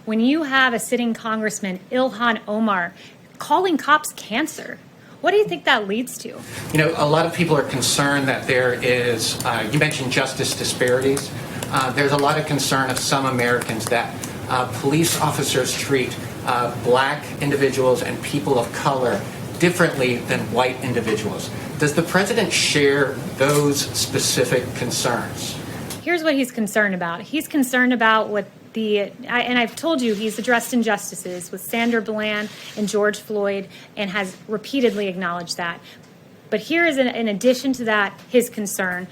when you have a sitting Congressman, Ilhan Omar, calling cops cancer? What do you think that leads to? You know, a lot of people are concerned that there is, you mentioned justice disparities. There's a lot of concern of some Americans that police officers treat black individuals and people of color differently than white individuals. Does the president share those specific concerns? Here's what he's concerned about. He's concerned about what and I've told you he's addressed injustices with Sandra Bland and George Floyd and has repeatedly acknowledged that. But here is, in addition to that, his concern,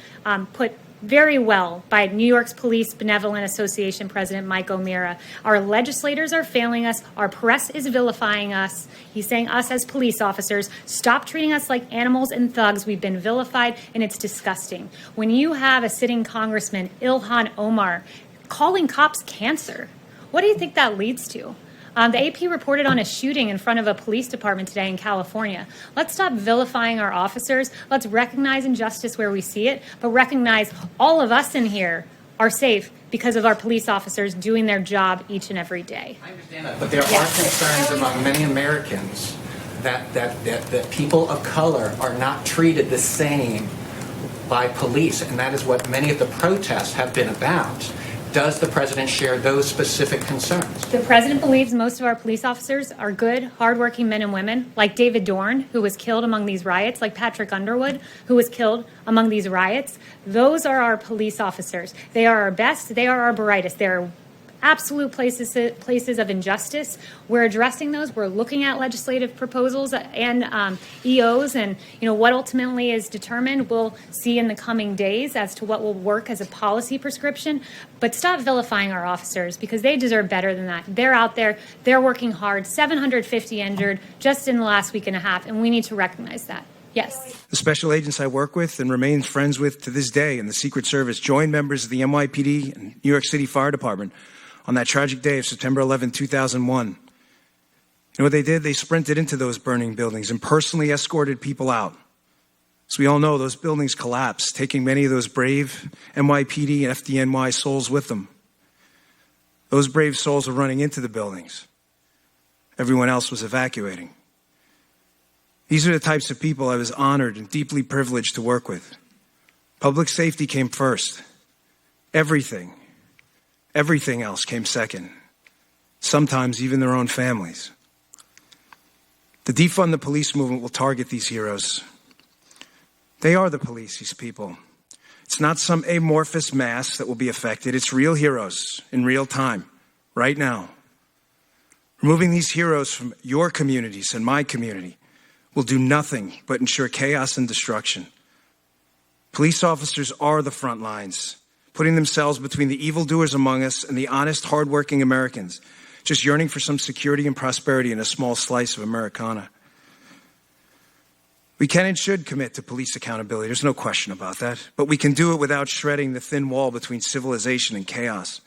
put very well by New York's Police Benevolent Association President Mike O'Meara. Our legislators are failing us. Our press is vilifying us. He's saying us as police officers, stop treating us like animals and thugs. We've been vilified, and it's disgusting. When you have a sitting Congressman, Ilhan Omar, calling cops cancer, what do you think that leads to? The AP reported on a shooting in front of a police department today in California. Let's stop vilifying our officers. Let's recognize injustice where we see it, but recognize all of us in here are safe because of our police officers doing their job each and every day. I understand that, but there are concerns among many Americans that people of color are not treated the same by police, and that is what many of the protests have been about. Does the president share those specific concerns? The president believes most of our police officers are good, hardworking men and women, like David Dorn, who was killed among these riots, like Patrick Underwood, who was killed among these riots. Those are our police officers. They are our best. They are our brightest. They're absolute places of injustice. We're addressing those. We're looking at legislative proposals and EOs, and what ultimately is determined we'll see in the coming days as to what will work as a policy prescription. But stop vilifying our officers, because they deserve better than that. They're out there. They're working hard. 750 injured just in the last week and a half, and we need to recognize that. Yes. The special agents I work with and remain friends with to this day in the Secret Service joined members of the NYPD and New York City Fire Department on that tragic day of September 11, 2001. You know what they did? They sprinted into those burning buildings and personally escorted people out. As we all know, those buildings collapsed, taking many of those brave NYPD and FDNY souls with them. Those brave souls were running into the buildings. Everyone else was evacuating. These are the types of people I was honored and deeply privileged to work with. Public safety came first. Everything else came second. Sometimes even their own families. The defund the police movement will target these heroes. They are the police, these people. It's not some amorphous mass that will be affected. It's real heroes in real time, right now. Removing these heroes from your communities and my community will do nothing but ensure chaos and destruction. Police officers are the front lines, putting themselves between the evildoers among us and the honest, hardworking Americans, just yearning for some security and prosperity in a small slice of Americana. We can and should commit to police accountability. There's no question about that. But we can do it without shredding the thin wall between civilization and chaos.